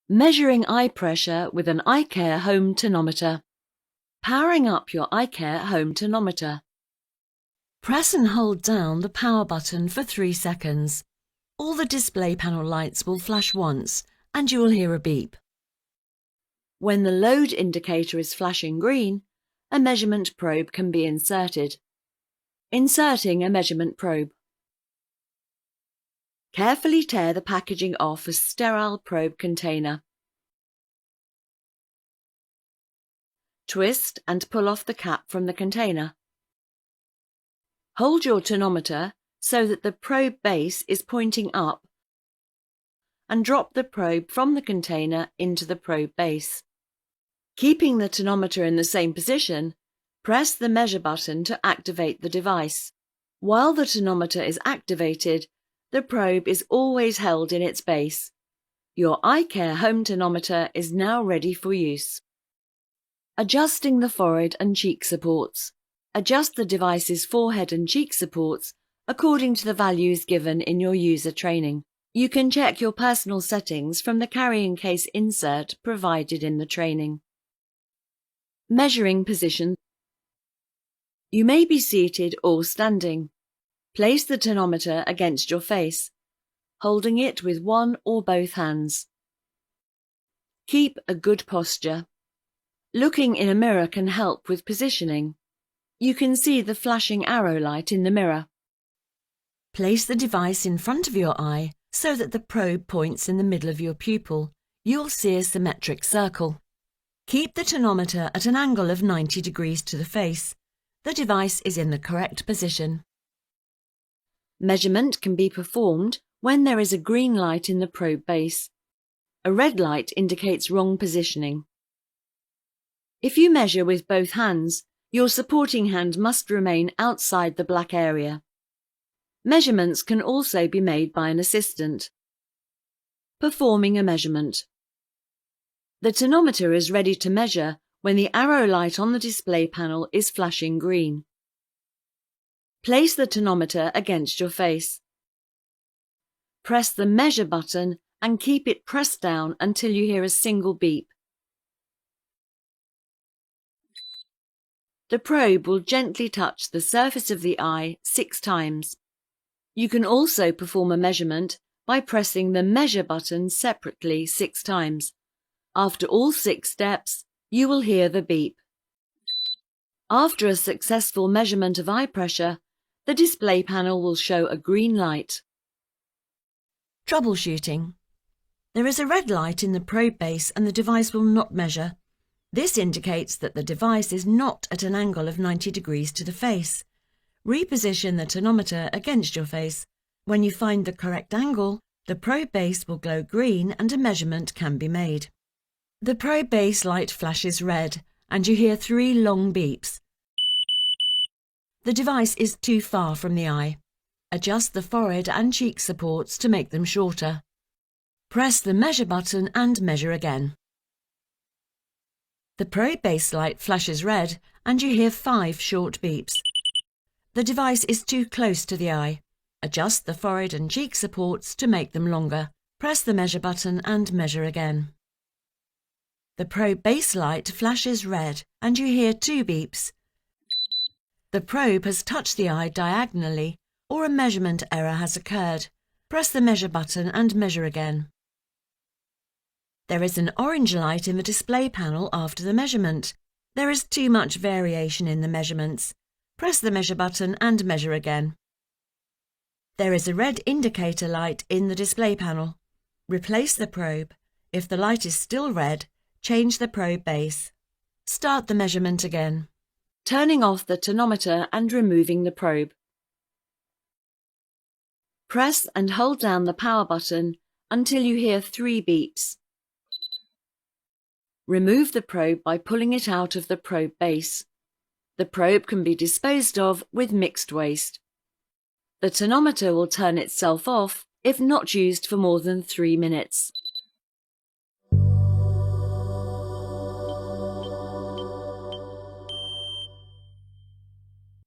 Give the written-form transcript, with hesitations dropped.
Measuring eye pressure with an eye care home tonometer. Powering up your eye care home tonometer. Press and hold down the power button for 3 seconds. All the display panel lights will flash once and you will hear a beep. When the load indicator is flashing green, a measurement probe can be inserted. Inserting a measurement probe. Carefully tear the packaging off a sterile probe container. Twist and pull off the cap from the container. Hold your tonometer so that the probe base is pointing up and drop the probe from the container into the probe base. Keeping the tonometer in the same position, press the measure button to activate the device. While the tonometer is activated, the probe is always held in its base. Your eye care home tonometer is now ready for use. Adjusting the forehead and cheek supports. Adjust the device's forehead and cheek supports according to the values given in your user training. You can check your personal settings from the carrying case insert provided in the training. Measuring position. You may be seated or standing. Place the tonometer against your face, holding it with one or both hands. Keep a good posture. Looking in a mirror can help with positioning. You can see the flashing arrow light in the mirror. Place the device in front of your eye so that the probe points in the middle of your pupil. You'll see a symmetric circle. Keep the tonometer at an angle of 90 degrees to the face. The device is in the correct position. Measurement can be performed when there is a green light in the probe base. A red light indicates wrong positioning. If you measure with both hands, your supporting hand must remain outside the black area. Measurements can also be made by an assistant. Performing a measurement. The tonometer is ready to measure when the arrow light on the display panel is flashing green. Place the tonometer against your face. Press the measure button and keep it pressed down until you hear a single beep. The probe will gently touch the surface of the eye 6 times. You can also perform a measurement by pressing the measure button separately 6 times. After all 6 steps, you will hear the beep. After a successful measurement of eye pressure, the display panel will show a green light. Troubleshooting. There is a red light in the probe base and the device will not measure. This indicates that the device is not at an angle of 90 degrees to the face. Reposition the tonometer against your face. When you find the correct angle, the probe base will glow green and a measurement can be made. The probe base light flashes red and you hear 3 long beeps. The device is too far from the eye. Adjust the forehead and cheek supports to make them shorter. Press the measure button and measure again. The probe base light flashes red and you hear 5 short beeps. The device is too close to the eye. Adjust the forehead and cheek supports to make them longer. Press the measure button and measure again. The probe base light flashes red and you hear 2 beeps. The probe has touched the eye diagonally or a measurement error has occurred. Press the measure button and measure again. There is an orange light in the display panel after the measurement. There is too much variation in the measurements. Press the measure button and measure again. There is a red indicator light in the display panel. Replace the probe. If the light is still red, change the probe base. Start the measurement again. Turning off the tonometer and removing the probe. Press and hold down the power button until you hear 3 beeps. Remove the probe by pulling it out of the probe base. The probe can be disposed of with mixed waste. The tonometer will turn itself off if not used for more than 3 minutes.